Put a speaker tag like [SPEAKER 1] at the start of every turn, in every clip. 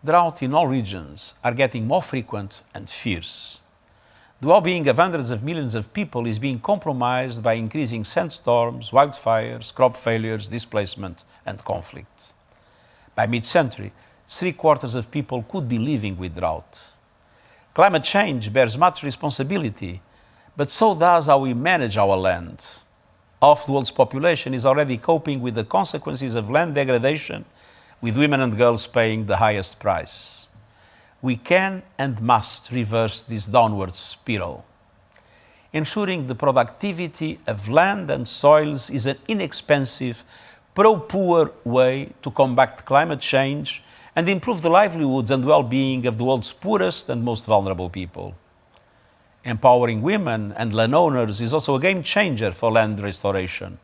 [SPEAKER 1] drought in all regions are getting more frequent and fierce. The well-being of hundreds of millions of people is being compromised by increasing sandstorms, wildfires, crop failures, displacement, and conflict. By mid-century, 3/4 of people could be living with drought. Climate change bears much responsibility, but so does how we manage our land. Half the world's population is already coping with the consequences of land degradation, with women and girls paying the highest price. We can and must reverse this downward spiral. Ensuring the productivity of land and soils is an inexpensive, pro-poor way to combat climate change and improve the livelihoods and well-being of the world's poorest and most vulnerable people. Empowering women and landowners is also a game changer for land restoration.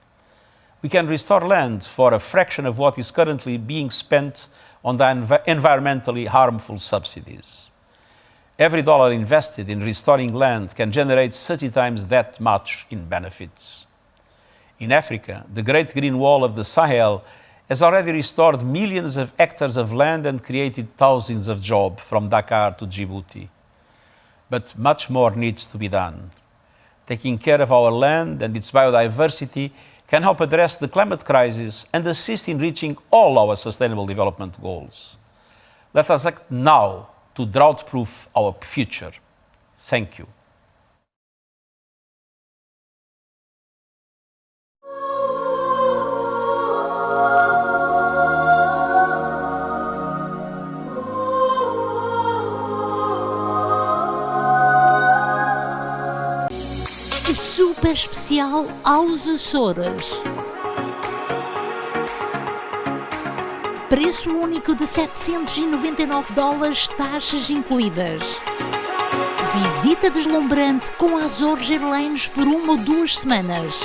[SPEAKER 1] We can restore land for a fraction of what is currently being spent on the environmentally harmful subsidies. Every dollar invested in restoring land can generate 30 times that much in benefits. In Africa, the Great Green Wall of the Sahel has already restored millions of hectares of land and created thousands of jobs from Dakar to Djibouti. But much more needs to be done. Taking care of our land and its biodiversity can help address the climate crisis and assist in reaching all our sustainable development goals. Let us act now to drought-proof our future. Thank you.
[SPEAKER 2] Super especial aos Açores. Preço único de $799, taxas incluídas. Visita deslumbrante com a Azores Airlines por 1 ou 2 semanas.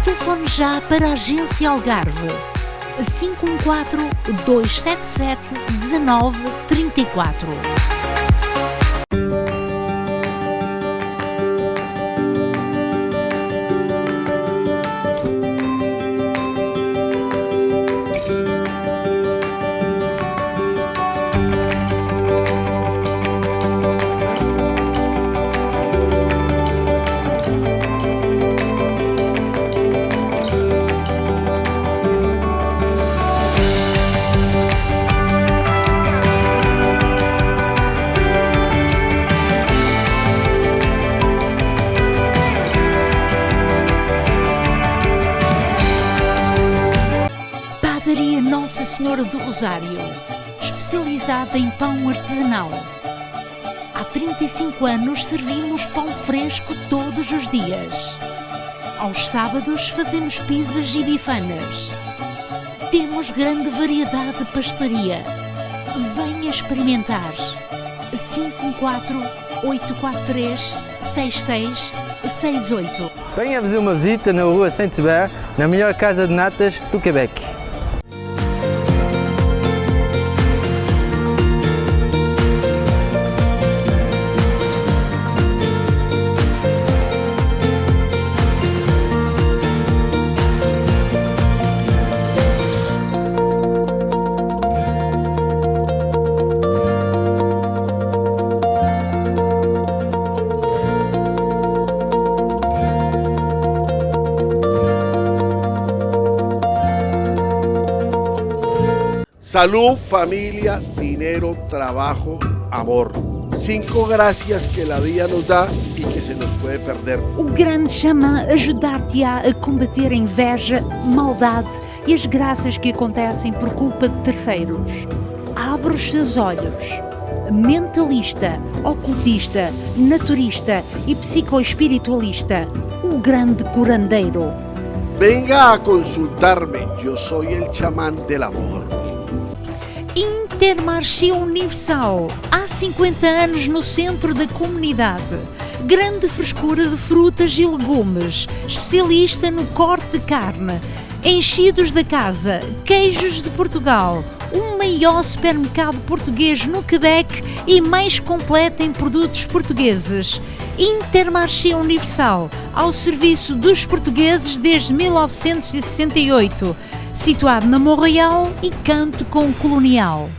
[SPEAKER 2] Telefone já para a Agência Algarve. 514-277-1934. Nossa Senhora do Rosário, especializada em pão artesanal. Há 35 anos servimos pão fresco todos os dias. Aos sábados fazemos pizzas e bifanas. Temos grande variedade de pastelaria. Venha experimentar. 514-843-6668.
[SPEAKER 3] Venha fazer uma visita na rua Saint-Hubert, na melhor casa de natas do Quebec.
[SPEAKER 4] Salud, familia, dinero, trabajo, amor. 5 gracias que la vida nos da e que se nos puede perder.
[SPEAKER 2] O grande chama ajudar-te-á a combater a inveja, maldade e as graças que acontecem por culpa de terceiros. Abre os seus olhos. Mentalista, ocultista, naturista e psicoespiritualista. O grande curandeiro.
[SPEAKER 4] Venga a consultarme, yo soy el chamán del amor.
[SPEAKER 2] Intermarché Universal, há 50 anos no centro da comunidade. Grande frescura de frutas e legumes, especialista no corte de carne, enchidos da casa, queijos de Portugal, uma maior supermercado português no Quebec e mais completo em produtos portugueses. Intermarché Universal, ao serviço dos portugueses desde 1968, situado na Montreal e canto com Colonial.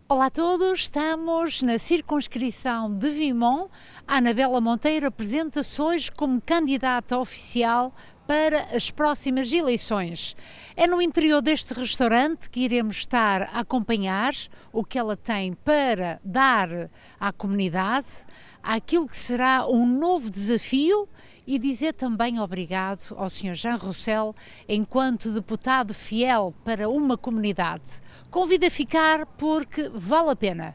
[SPEAKER 2] Olá a todos, estamos na circunscrição de Vimont. A Anabela Monteiro apresenta-se hoje como candidata oficial para as próximas eleições. É no interior deste restaurante que iremos estar a acompanhar o que ela tem para dar à comunidade, àquilo que será um novo desafio, e dizer também obrigado ao Sr. Jean Roussel, enquanto deputado fiel para uma comunidade. Convido a ficar porque vale a pena.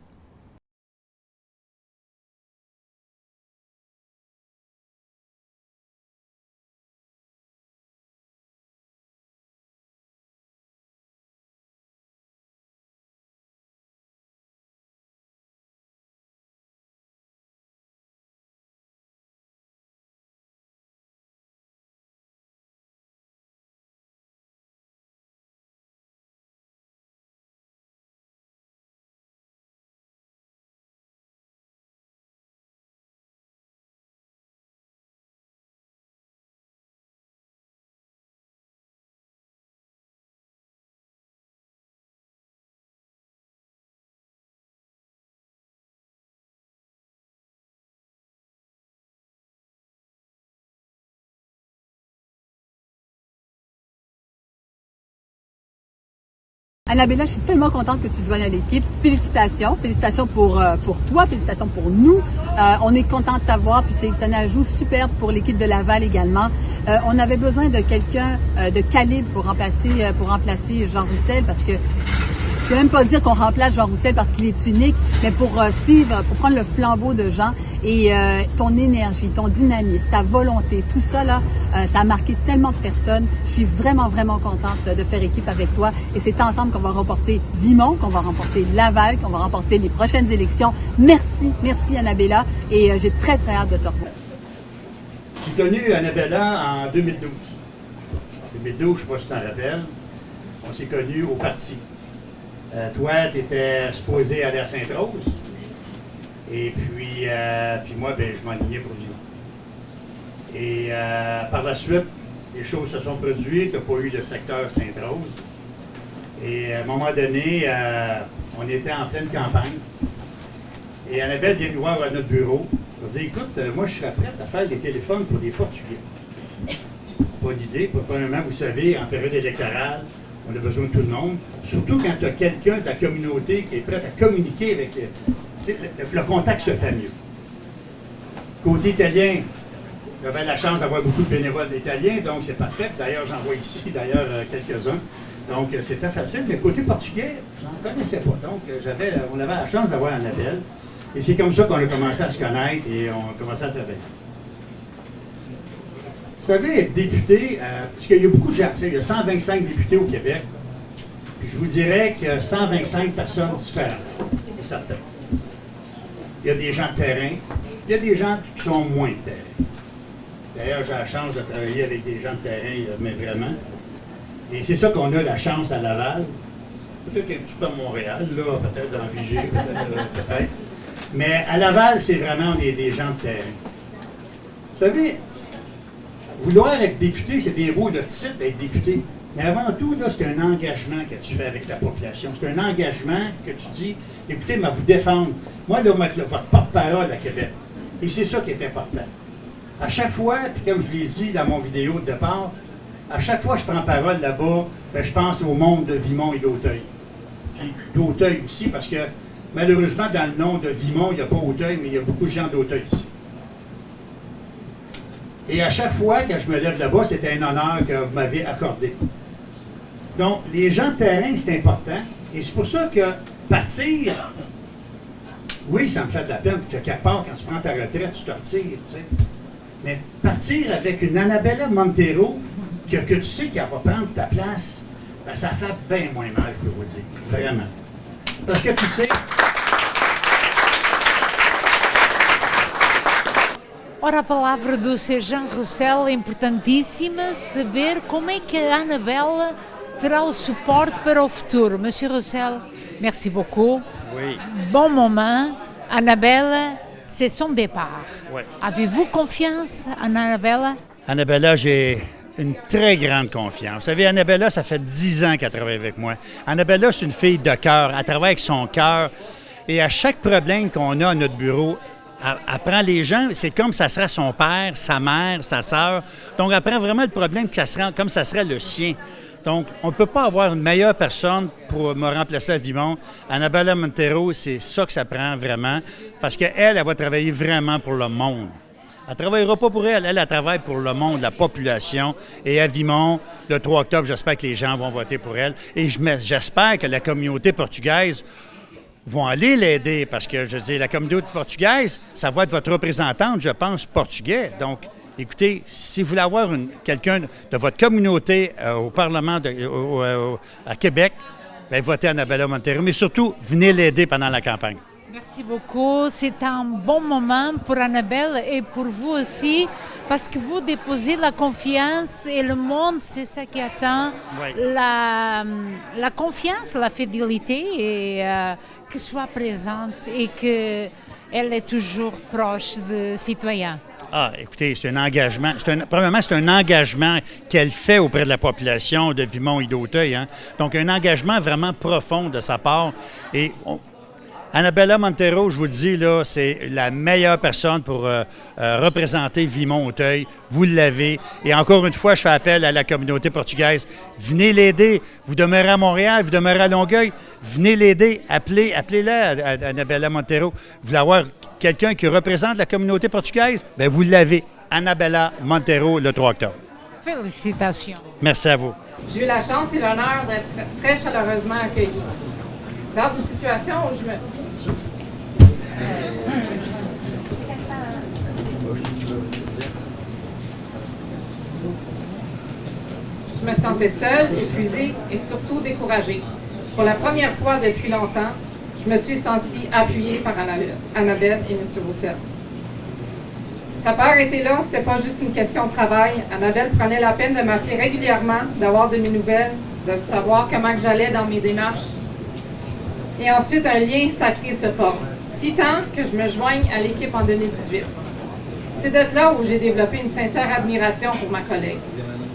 [SPEAKER 5] Anabella, je suis tellement contente que tu te joignes à l'équipe. Félicitations, félicitations pour toi, félicitations pour nous. On est content de t'avoir, puis c'est un ajout superbe pour l'équipe de Laval également. On avait besoin de quelqu'un de calibre pour remplacer Jean Roussel, parce que je ne peux même pas dire qu'on remplace Jean Roussel parce qu'il est unique, mais pour prendre le flambeau de Jean et ton énergie, ton dynamisme, ta volonté, tout ça là, ça a marqué tellement de personnes. Je suis vraiment, vraiment contente de faire équipe avec toi et c'est ensemble qu'on va remporter Vimont, qu'on va remporter Laval, qu'on va remporter les prochaines élections. Merci, merci Anabella et j'ai très, très hâte de te revoir.
[SPEAKER 6] J'ai connu Anabella en 2012. En 2012, je ne sais pas si tu t'en rappelles, on s'est connus au parti. Toi, tu étais supposé aller à Sainte-Rose. Et puis moi, ben, je m'enlignais pour Vimont. Et par la suite, les choses se sont produites. Tu n'as pas eu le secteur Sainte-Rose. Et à un moment donné, on était en pleine campagne. Et Annabelle vient nous voir à notre bureau. Elle m'a dit, écoute, moi, je serais prête à faire des téléphones pour des Portugais. Pas d'idée. Probablement, vous savez, en période électorale, on a besoin de tout le monde. Surtout quand tu as quelqu'un de la communauté qui est prêt à communiquer avec le contact se fait mieux. Côté italien, j'avais la chance d'avoir beaucoup de bénévoles italiens, donc c'est parfait. D'ailleurs, j'en vois ici, quelques-uns. Donc, c'était facile. Mais côté portugais, je n'en connaissais pas. Donc, on avait la chance d'avoir Annabelle. Et c'est comme ça qu'on a commencé à se connaître et on a commencé à travailler. Vous savez, être député, parce qu'il y a beaucoup de gens, il y a 125 députés au Québec, puis je vous dirais qu'il y a 125 personnes différentes, c'est certain. Il y a des gens de terrain, il y a des gens qui sont moins de terrain. D'ailleurs, j'ai la chance de travailler avec des gens de terrain, mais vraiment. Et c'est ça qu'on a la chance à Laval, peut-être un petit peu à Montréal, là, peut-être dans Vigée, peut-être. Mais à Laval, c'est vraiment des gens de terrain. Vous savez, vouloir être député, c'est bien beau le titre d'être député. Mais avant tout, là, c'est un engagement que tu fais avec la population. C'est un engagement que tu dis, écoutez, mais vous défendre. Moi, là, votre porte-parole à Québec. Et c'est ça qui est important. À chaque fois, puis comme je l'ai dit dans mon vidéo de départ, à chaque fois que je prends parole là-bas, ben, je pense au monde de Vimont et d'Auteuil. Puis d'Auteuil aussi, parce que malheureusement, dans le nom de Vimont, il n'y a pas Auteuil, mais il y a beaucoup de gens d'Auteuil ici. Et à chaque fois que je me lève là-bas, c'était un honneur que vous m'avez accordé. Donc, les gens de terrain, c'est important. Et c'est pour ça que partir oui, ça me fait de la peine que quelque part, quand tu prends ta retraite, tu te retires, tu sais. Mais partir avec une Annabella Montero, que tu sais qu'elle va prendre ta place, ben, ça fait bien moins mal, je peux vous dire. Vraiment. Parce que tu sais...
[SPEAKER 2] Ora, a palavra do Sr. Jean Roussel é importantíssima, saber como é que a Anabela terá o suporte para o futuro. Monsieur Roussel, merci beaucoup.
[SPEAKER 6] Oui.
[SPEAKER 2] Bon moment. Annabelle, c'est son départ.
[SPEAKER 6] Oui.
[SPEAKER 2] Avez-vous confiance en Annabelle?
[SPEAKER 6] Annabella, j'ai une très grande confiance. Vous savez, Annabella, ça fait 10 ans qu'elle travaille avec moi. Annabella, c'est une fille de cœur. Elle travaille avec son cœur. Et à chaque problème qu'on a à notre bureau, elle prend les gens, c'est comme ça serait son père, sa mère, sa sœur. Donc, elle prend vraiment le problème comme ça serait le sien. Donc, on ne peut pas avoir une meilleure personne pour me remplacer à Vimont. Annabella Montero, c'est ça que ça prend vraiment, parce qu'elle, elle va travailler vraiment pour le monde. Elle ne travaillera pas pour elle, elle travaille pour le monde, la population. Et à Vimont, le 3 octobre, j'espère que les gens vont voter pour elle. Et j'espère que la communauté portugaise vont aller l'aider, parce que, je veux dire, la communauté portugaise, ça va être votre représentante, je pense, portugais. Donc, écoutez, si vous voulez avoir quelqu'un de votre communauté au Parlement à Québec, bien, votez Annabella Montero, mais surtout, venez l'aider pendant la campagne.
[SPEAKER 2] Merci beaucoup. C'est un bon moment pour Annabelle et pour vous aussi, parce que vous déposez la confiance et le monde, c'est ça qui attend.
[SPEAKER 6] Oui.
[SPEAKER 2] La confiance, la fidélité et qu'elle soit présente et qu'elle est toujours proche des citoyens.
[SPEAKER 6] Ah, écoutez, c'est un engagement. Premièrement, c'est un engagement qu'elle fait auprès de la population de Vimont et d'Auteuil. Hein? Donc, un engagement vraiment profond de sa part. Et Annabella Montero, je vous le dis, là, c'est la meilleure personne pour représenter Vimont-Auteuil. Vous l'avez. Et encore une fois, je fais appel à la communauté portugaise. Venez l'aider. Vous demeurez à Montréal, vous demeurez à Longueuil. Venez l'aider. Appelez-la à Annabella Montero. Vous voulez avoir quelqu'un qui représente la communauté portugaise? Bien, vous l'avez. Annabella Montero, le 3 octobre.
[SPEAKER 2] Félicitations.
[SPEAKER 6] Merci à vous.
[SPEAKER 7] J'ai eu la chance et l'honneur d'être très chaleureusement accueillie. Dans une situation où je me sentais seule, épuisée et surtout découragée. Pour la première fois depuis longtemps, je me suis sentie appuyée par Annabelle et M. Roussel. Sa peur était là, c'était pas juste une question de travail. Annabelle prenait la peine de m'appeler régulièrement, d'avoir de mes nouvelles, de savoir comment que j'allais dans mes démarches. Et ensuite, un lien sacré se forme, si tant que je me joigne à l'équipe en 2018. C'est de là où j'ai développé une sincère admiration pour ma collègue.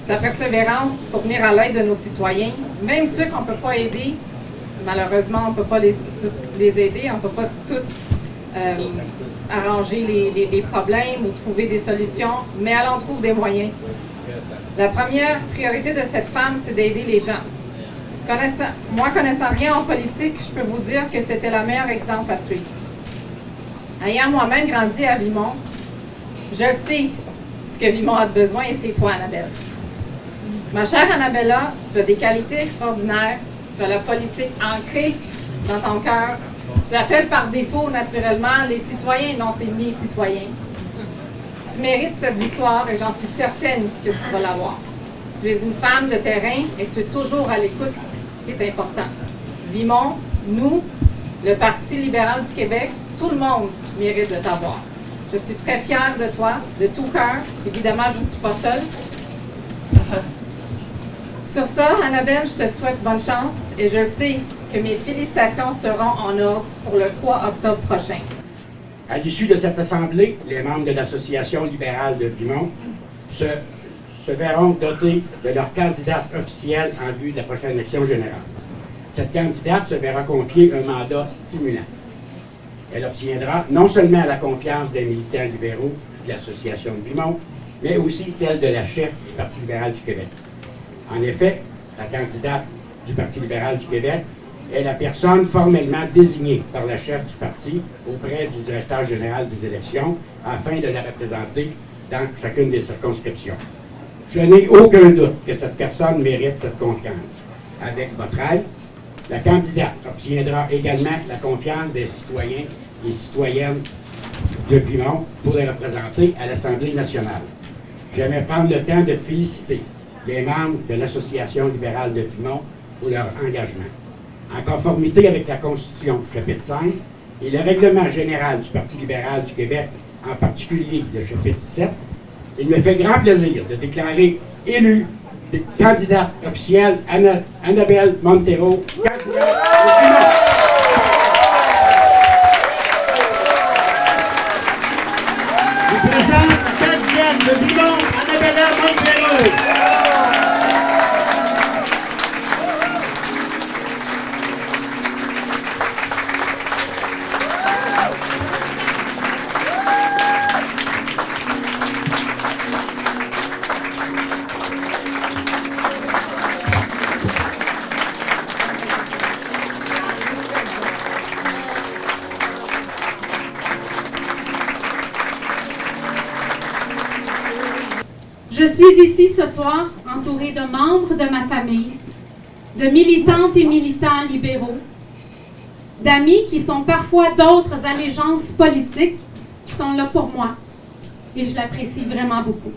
[SPEAKER 7] Sa persévérance pour venir à l'aide de nos citoyens, même ceux qu'on ne peut pas aider, malheureusement, on ne peut pas les aider, on ne peut pas tout arranger les problèmes ou trouver des solutions, mais elle en trouve des moyens. La première priorité de cette femme, c'est d'aider les gens. Connaissant rien en politique, je peux vous dire que c'était le meilleur exemple à suivre. Ayant moi-même grandi à Vimont, je sais ce que Vimont a besoin et c'est toi, Annabelle. Ma chère Annabella, tu as des qualités extraordinaires, tu as la politique ancrée dans ton cœur, tu appelles par défaut naturellement les citoyens, non c'est mes citoyens. Tu mérites cette victoire et j'en suis certaine que tu vas l'avoir. Tu es une femme de terrain et tu es toujours à l'écoute, ce qui est important. Vimont, nous, le Parti libéral du Québec, tout le monde mérite de t'avoir. Je suis très fière de toi, de tout cœur. Évidemment, je ne suis pas seule. Sur ça, Annabelle, je te souhaite bonne chance et je sais que mes félicitations seront en ordre pour le 3 octobre prochain.
[SPEAKER 8] À l'issue de cette assemblée, les membres de l'Association libérale de Vimont se verront dotés de leur candidate officielle en vue de la prochaine élection générale. Cette candidate se verra confier un mandat stimulant. Elle obtiendra non seulement la confiance des militants libéraux de l'Association de Vimont, mais aussi celle de la chef du Parti libéral du Québec. En effet, la candidate du Parti libéral du Québec est la personne formellement désignée par la chef du parti auprès du directeur général des élections afin de la représenter dans chacune des circonscriptions. Je n'ai aucun doute que cette personne mérite cette confiance. Avec votre aide, la candidate obtiendra également la confiance des citoyens et citoyennes de Vimont pour les représenter à l'Assemblée nationale. J'aimerais prendre le temps de féliciter les membres de l'Association libérale de Vimont pour leur engagement. En conformité avec la Constitution, chapitre 5, et le règlement général du Parti libéral du Québec, en particulier le chapitre 7, il me fait grand plaisir de déclarer élue candidate officielle Annabelle Montero, candidate de Vimont. Je présente la candidate de Vimont, Annabelle Montero.
[SPEAKER 9] Je suis ici ce soir entourée de membres de ma famille, de militantes et militants libéraux, d'amis qui sont parfois d'autres allégeances politiques qui sont là pour moi. Et je l'apprécie vraiment beaucoup.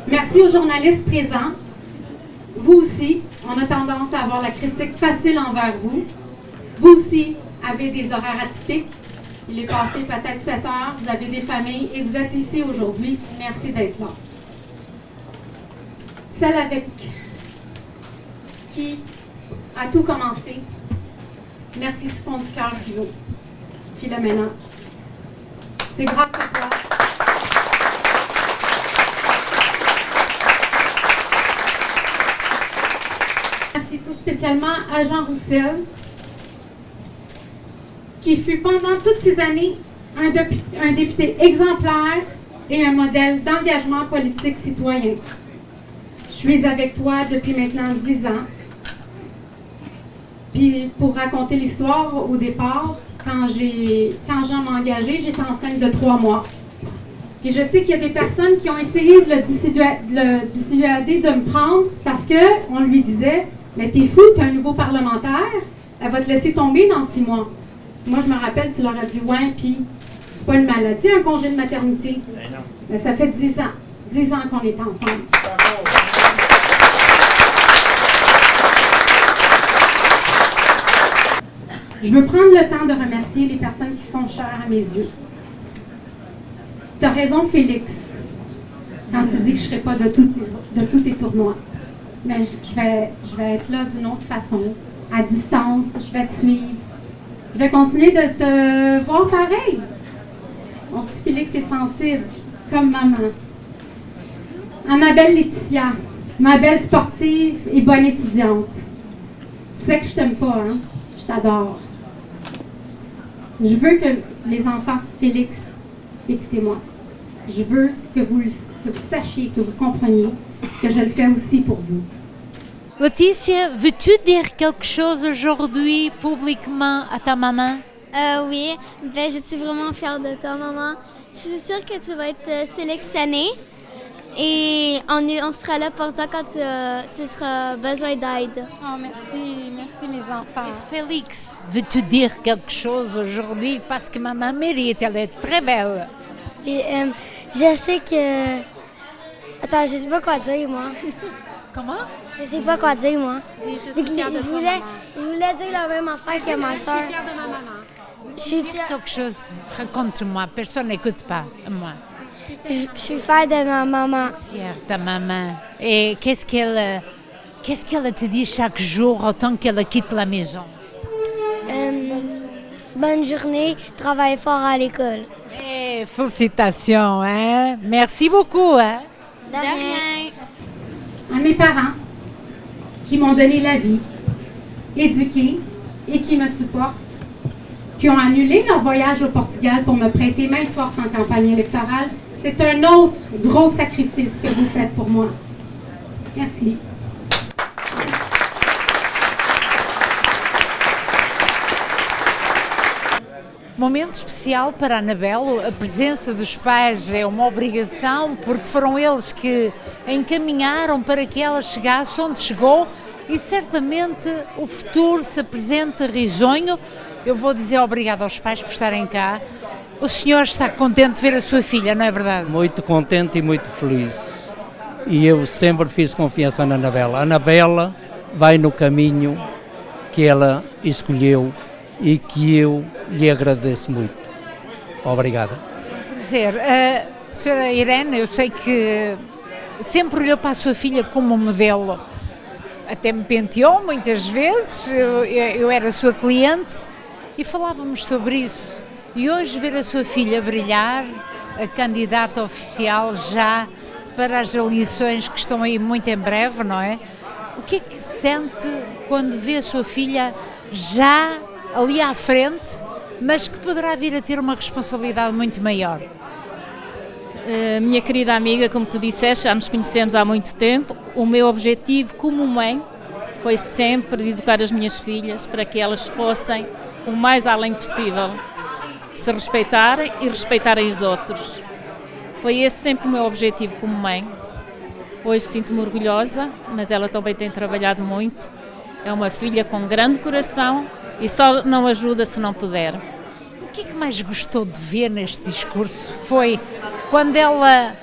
[SPEAKER 9] Merci aux journalistes présents. Vous aussi, on a tendance à avoir la critique facile envers vous. Vous aussi avez des horaires atypiques. Il est passé peut-être 7 heures, vous avez des familles et vous êtes ici aujourd'hui. Merci d'être là. Celle avec qui a tout commencé, merci du fond du cœur, Philomena. C'est grâce à toi. Merci tout spécialement à Jean Roussel, qui fut pendant toutes ces années un député exemplaire et un modèle d'engagement politique citoyen. Je suis avec toi depuis maintenant 10 ans. Puis pour raconter l'histoire, au départ, quand Jean m'a engagée, j'étais enceinte de 3 mois. Puis je sais qu'il y a des personnes qui ont essayé de le dissuader de me prendre parce qu'on lui disait « Mais t'es fou, t'es un nouveau parlementaire, elle va te laisser tomber dans 6 mois. » Moi, je me rappelle, tu leur as dit « Ouais, puis c'est pas une maladie, un congé de maternité. » Mais ça fait 10 ans. 10 ans qu'on est ensemble. Je veux prendre le temps de remercier les personnes qui sont chères à mes yeux. Tu as raison, Félix, quand tu dis que je ne serai pas de tous tes tournois. Mais je vais être là d'une autre façon, à distance, je vais te suivre. Je vais continuer de te voir pareil. Mon petit Félix est sensible, comme maman. À ma belle Laetitia, ma belle sportive et bonne étudiante. Tu sais que je t'aime pas, hein? Je t'adore. Je veux que les enfants, Félix, écoutez-moi. Je veux que vous sachiez, que vous compreniez que je le fais aussi pour vous.
[SPEAKER 2] Laetitia, veux-tu dire quelque chose aujourd'hui publiquement à ta maman?
[SPEAKER 10] Oui, je suis vraiment fière de toi, maman. Je suis sûre que tu vas être sélectionnée et on sera là pour toi quand tu seras besoin d'aide.
[SPEAKER 9] Oh, merci mes enfants.
[SPEAKER 2] Et Félix, veux-tu dire quelque chose aujourd'hui parce que ma maman mérite, elle est très belle.
[SPEAKER 10] Et, je sais que... Attends, je sais pas quoi dire, moi.
[SPEAKER 2] Comment?
[SPEAKER 10] Je sais pas quoi dire, moi.
[SPEAKER 9] Dis, je suis fière de toi, maman.
[SPEAKER 10] Je voulais dire la même affaire que ma soeur.
[SPEAKER 9] Je suis fière de ma maman.
[SPEAKER 10] Je suis fière.
[SPEAKER 2] Quelque chose, raconte-moi, personne n'écoute pas, moi.
[SPEAKER 10] Je suis fière de ma maman.
[SPEAKER 2] Fière de ta maman. Et qu'est-ce qu'elle te dit chaque jour autant qu'elle quitte la maison?
[SPEAKER 10] Bonne journée, travaille fort à l'école.
[SPEAKER 2] Eh, félicitations, hein? Merci beaucoup, hein?
[SPEAKER 10] De rien.
[SPEAKER 9] À mes parents, qui m'ont donné la vie, éduqués et qui me supportent, qui ont annulé leur voyage au Portugal pour me prêter main forte en campagne électorale, c'est un autre gros sacrifice que vous faites pour moi. Merci.
[SPEAKER 2] Momento especial para a Anabel, a presença dos pais é uma obrigação porque foram eles que a encaminharam para que ela chegasse onde chegou e certamente o futuro se apresenta risonho
[SPEAKER 11] eu vou dizer obrigado aos pais por estarem cá. O senhor está contente de ver a sua filha, não é verdade?
[SPEAKER 12] Muito contente e muito feliz. E eu sempre fiz confiança na Anabela. A Anabela vai no caminho que ela escolheu e que eu lhe agradeço muito. Obrigado.
[SPEAKER 11] Quer dizer, a senhora Irene, eu sei que sempre olhou para a sua filha como um modelo. Até me penteou muitas vezes, eu era sua cliente e falávamos sobre isso. E hoje ver a sua filha brilhar, a candidata oficial já para as eleições que estão aí muito em breve, não é? O que é que sente quando vê a sua filha já ali à frente, mas que poderá vir a ter uma responsabilidade muito maior?
[SPEAKER 13] Minha querida amiga, como tu disseste, já nos conhecemos há muito tempo. O meu objetivo como mãe foi sempre de educar as minhas filhas para que elas fossem o mais além possível, se respeitarem e respeitarem os outros. Foi esse sempre o meu objetivo como mãe. Hoje sinto-me orgulhosa, mas ela também tem trabalhado muito. É uma filha com grande coração e só não ajuda se não puder.
[SPEAKER 11] O que é que mais gostou de ver neste discurso? Foi quando ela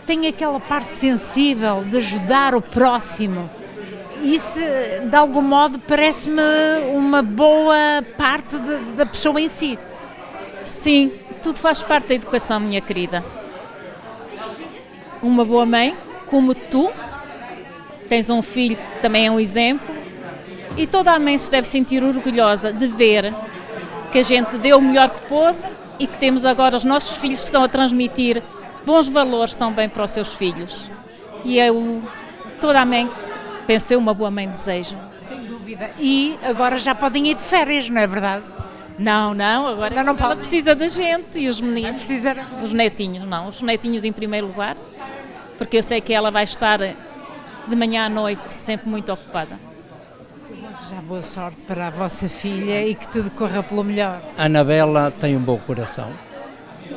[SPEAKER 11] tem aquela parte sensível de ajudar o próximo. Isso, de algum modo, parece-me uma boa parte da pessoa em si.
[SPEAKER 13] Sim, tudo faz parte da educação, minha querida. Uma boa mãe, como tu, tens um filho que também é um exemplo, e toda a mãe se deve sentir orgulhosa de ver que a gente deu o melhor que pôde e que temos agora os nossos filhos que estão a transmitir bons valores também para os seus filhos. E toda a mãe, penso eu, uma boa mãe deseja.
[SPEAKER 11] Sem dúvida. E agora já podem ir de férias, não é verdade?
[SPEAKER 13] Não, agora
[SPEAKER 11] não
[SPEAKER 13] ela precisa da gente e os meninos.
[SPEAKER 11] Precisa...
[SPEAKER 13] Os netinhos, não, os netinhos em primeiro lugar, porque eu sei que ela vai estar de manhã à noite sempre muito ocupada.
[SPEAKER 11] Já boa sorte para a vossa filha e que tudo corra pelo melhor.
[SPEAKER 12] A Anabela tem um bom coração,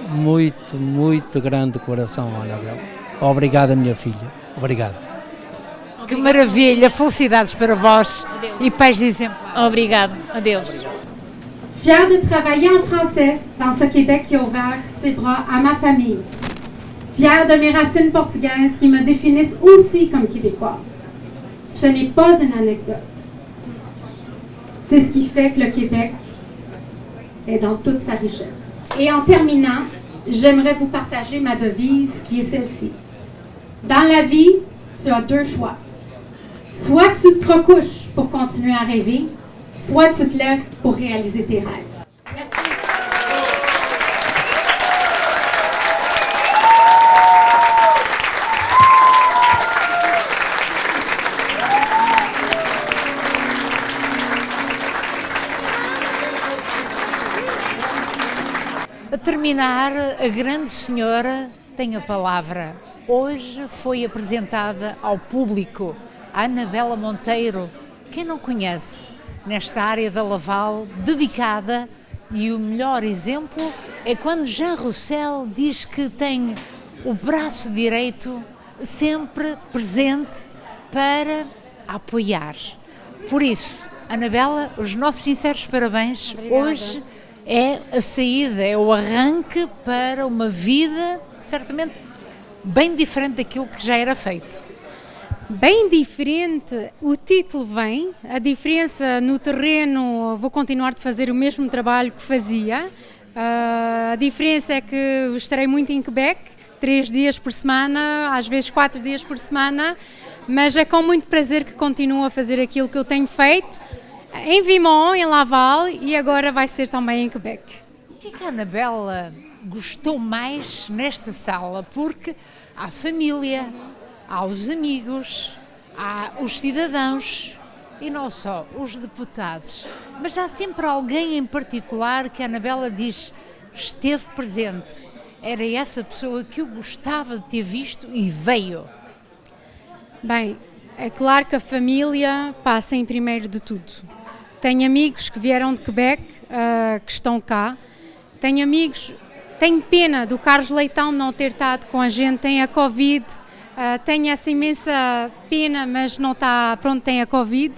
[SPEAKER 12] muito, muito grande coração, Anabela. Obrigada, minha filha, obrigado.
[SPEAKER 11] Que maravilha, felicidades para vós. Adeus. E pais de exemplo.
[SPEAKER 13] Obrigado, adeus.
[SPEAKER 9] Fière de travailler en français dans ce Québec qui a ouvert ses bras à ma famille. Fière de mes racines portugaises qui me définissent aussi comme québécoise. Ce n'est pas une anecdote. C'est ce qui fait que le Québec est dans toute sa richesse. Et en terminant, j'aimerais vous partager ma devise qui est celle-ci. Dans la vie, tu as deux choix. Soit tu te recouches pour continuer à rêver, soit tu te lèves pour réaliser tes rêves. Merci.
[SPEAKER 11] A terminar, a grande senhora tem a palavra. Hoje foi apresentada ao público a Anabela Monteiro. Quem não conhece, nesta área da Laval, dedicada, e o melhor exemplo é quando Jean Roussel diz que tem o braço direito sempre presente para apoiar. Por isso, Anabela, os nossos sinceros parabéns.
[SPEAKER 10] Obrigada.
[SPEAKER 11] Hoje é a saída, é o arranque para uma vida certamente bem diferente daquilo que já era feito.
[SPEAKER 14] Bem diferente, o título vem, a diferença no terreno, vou continuar de fazer o mesmo trabalho que fazia, a diferença é que estarei muito em Quebec, 3 dias por semana, às vezes 4 dias por semana, mas é com muito prazer que continuo a fazer aquilo que eu tenho feito, em Vimont, em Laval, e agora vai ser também em Quebec.
[SPEAKER 11] O que é que a Anabela gostou mais nesta sala? Porque há família, há os amigos, há os cidadãos e não só os deputados, mas há sempre alguém em particular que a Anabela diz esteve presente. Era essa pessoa que eu gostava de ter visto e veio.
[SPEAKER 14] Bem, é claro que a família passa em primeiro de tudo. Tenho amigos que vieram de Quebec, que estão cá. Tenho amigos, tenho pena do Carlos Leitão não ter estado com a gente, tem a Covid. Tenho essa imensa pena, mas não está pronto, tem a Covid.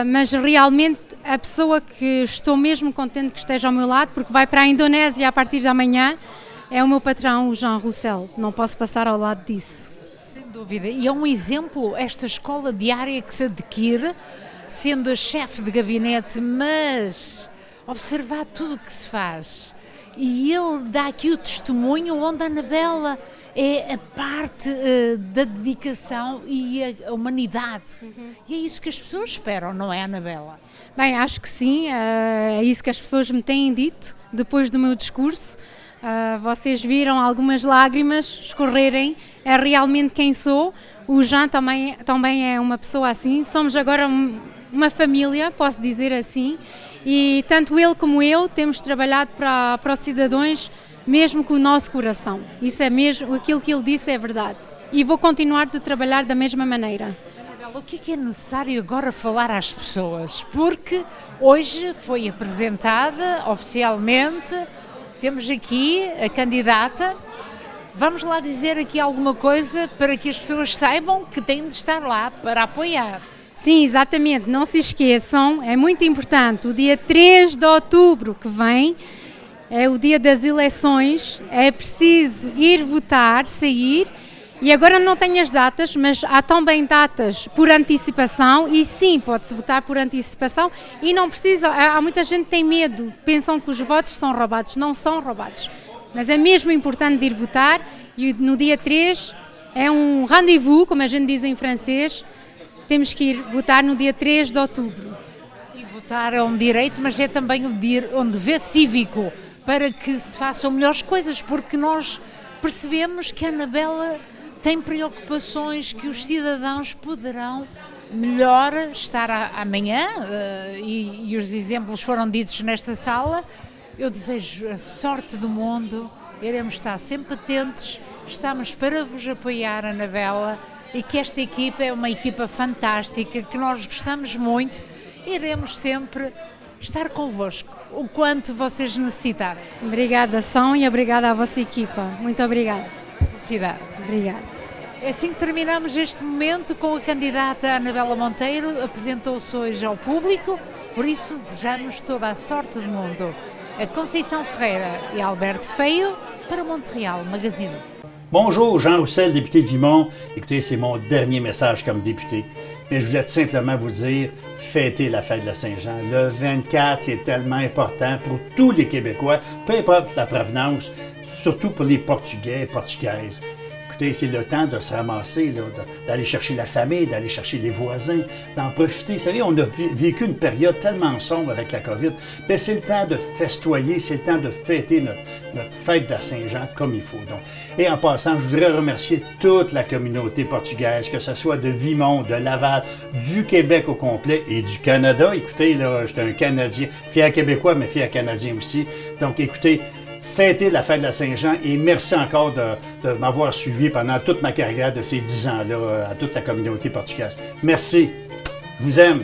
[SPEAKER 14] Mas realmente a pessoa que estou mesmo contente que esteja ao meu lado, porque vai para a Indonésia a partir de amanhã, é o meu patrão, o Jean Roussel. Não posso passar ao lado disso.
[SPEAKER 11] Sem dúvida. E é um exemplo, esta escola diária que se adquire, sendo a chefe de gabinete, mas observar tudo o que se faz. E ele dá aqui o testemunho onde a Anabela é a parte da dedicação e a humanidade. E é isso que as pessoas esperam, não é, Anabela?
[SPEAKER 14] Bem, acho que sim, é isso que as pessoas me têm dito depois do meu discurso. Vocês viram algumas lágrimas escorrerem, é realmente quem sou. O Jean também é uma pessoa assim, somos agora uma família, posso dizer assim, e tanto ele como eu temos trabalhado para os cidadãos mesmo com o nosso coração. Isso é mesmo, aquilo que ele disse é verdade. E vou continuar de trabalhar da mesma maneira.
[SPEAKER 11] Anabela, o que é necessário agora falar às pessoas? Porque hoje foi apresentada oficialmente, temos aqui a candidata. Vamos lá dizer aqui alguma coisa para que as pessoas saibam que têm de estar lá para apoiar.
[SPEAKER 14] Sim, exatamente, não se esqueçam, é muito importante, o dia 3 de outubro que vem, é o dia das eleições, é preciso ir votar, sair, e agora não tenho as datas, mas há também datas por antecipação, e sim, pode-se votar por antecipação, e não precisa, há muita gente que tem medo, pensam que os votos são roubados, não são roubados, mas é mesmo importante ir votar, e no dia 3 é um rendezvous, como a gente diz em francês, temos que ir votar no dia 3 de outubro.
[SPEAKER 11] E votar é um direito, mas é também um dever cívico, para que se façam melhores coisas, porque nós percebemos que a Anabela tem preocupações que os cidadãos poderão melhor estar amanhã, e os exemplos foram ditos nesta sala. Eu desejo a sorte do mundo, iremos estar sempre atentos, estamos para vos apoiar, Anabela, e que esta equipa é uma equipa fantástica, que nós gostamos muito, iremos sempre estar convosco, o quanto vocês necessitarem.
[SPEAKER 14] Obrigada, São, e obrigada à vossa equipa. Muito obrigada.
[SPEAKER 11] Felicidade.
[SPEAKER 14] Obrigada.
[SPEAKER 11] É assim que terminamos este momento com a candidata Anabela Monteiro, apresentou-se hoje ao público, por isso desejamos toda a sorte do mundo. A Conceição Ferreira e Alberto Feio para Montréal Magazine.
[SPEAKER 6] Bonjour, Jean Roussel, député de Vimont. Écoutez, c'est mon dernier message comme député. Mais je voulais tout simplement vous dire, fêtez la fête de la Saint-Jean. Le 24, c'est tellement important pour tous les Québécois, peu importe la provenance, surtout pour les Portugais et Portugaises. Écoutez, c'est le temps de se ramasser, d'aller chercher la famille, d'aller chercher les voisins, d'en profiter. Vous savez, on a vécu une période tellement sombre avec la COVID. Bien, c'est le temps de festoyer, c'est le temps de fêter notre fête de la Saint-Jean comme il faut. Donc. Et en passant, je voudrais remercier toute la communauté portugaise, que ce soit de Vimont, de Laval, du Québec au complet et du Canada. Écoutez, là, j'étais un Canadien, fier Québécois, mais fier Canadien aussi. Donc, écoutez, fêtez la fête de la Saint-Jean et merci encore de m'avoir suivi pendant toute ma carrière de ces 10 ans-là à toute la communauté portugaise. Merci. Je vous aime.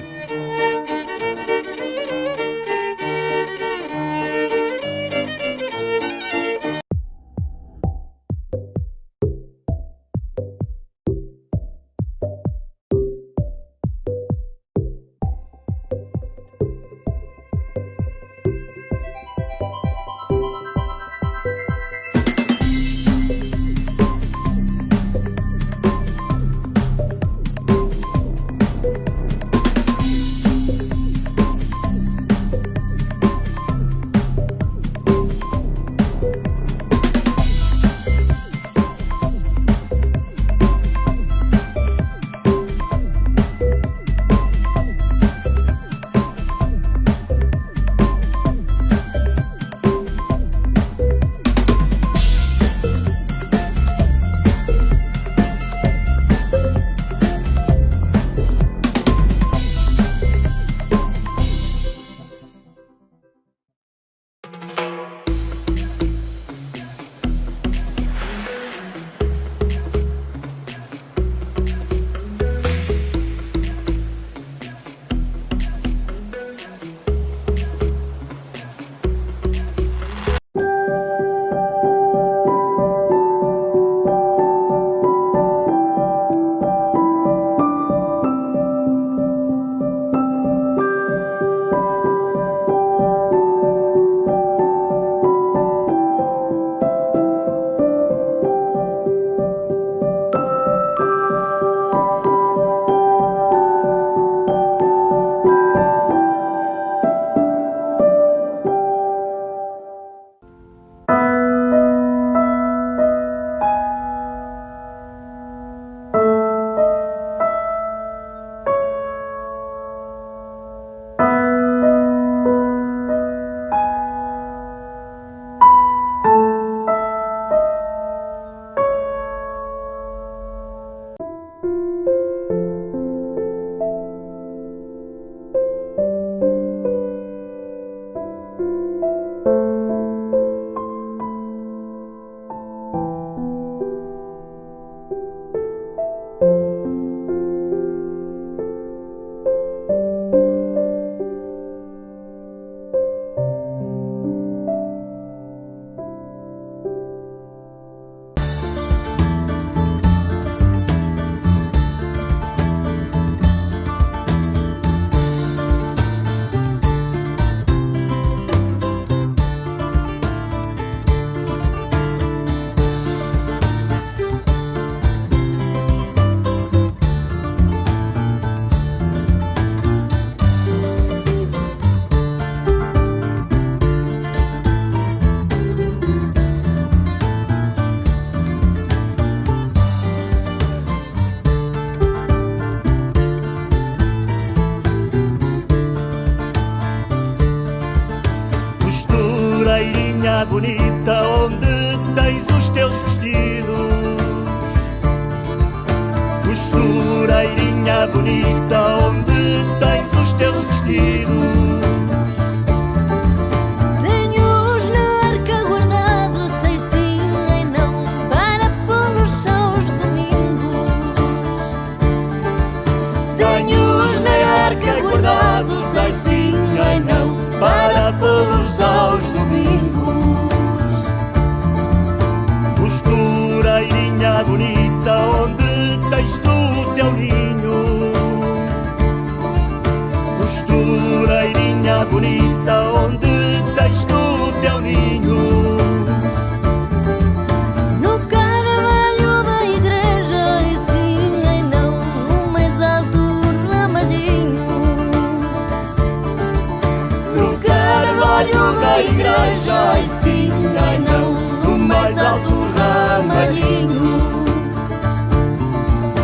[SPEAKER 15] Costureirinha bonita, onde tens os teus vestidos?
[SPEAKER 16] Tenho-os na arca guardados, sei sim e não, para pô-los só aos domingos.
[SPEAKER 15] Tenho-os na arca guardados, sei sim e não, para pô-los aos domingos. Costureirinha bonita, onde tens tu o teu ninho? Costureirinha bonita, onde tens tu o teu ninho?
[SPEAKER 16] No carvalho da igreja, e sim e não, no mais alto ramadinho.
[SPEAKER 15] No carvalho da igreja, e sim e não,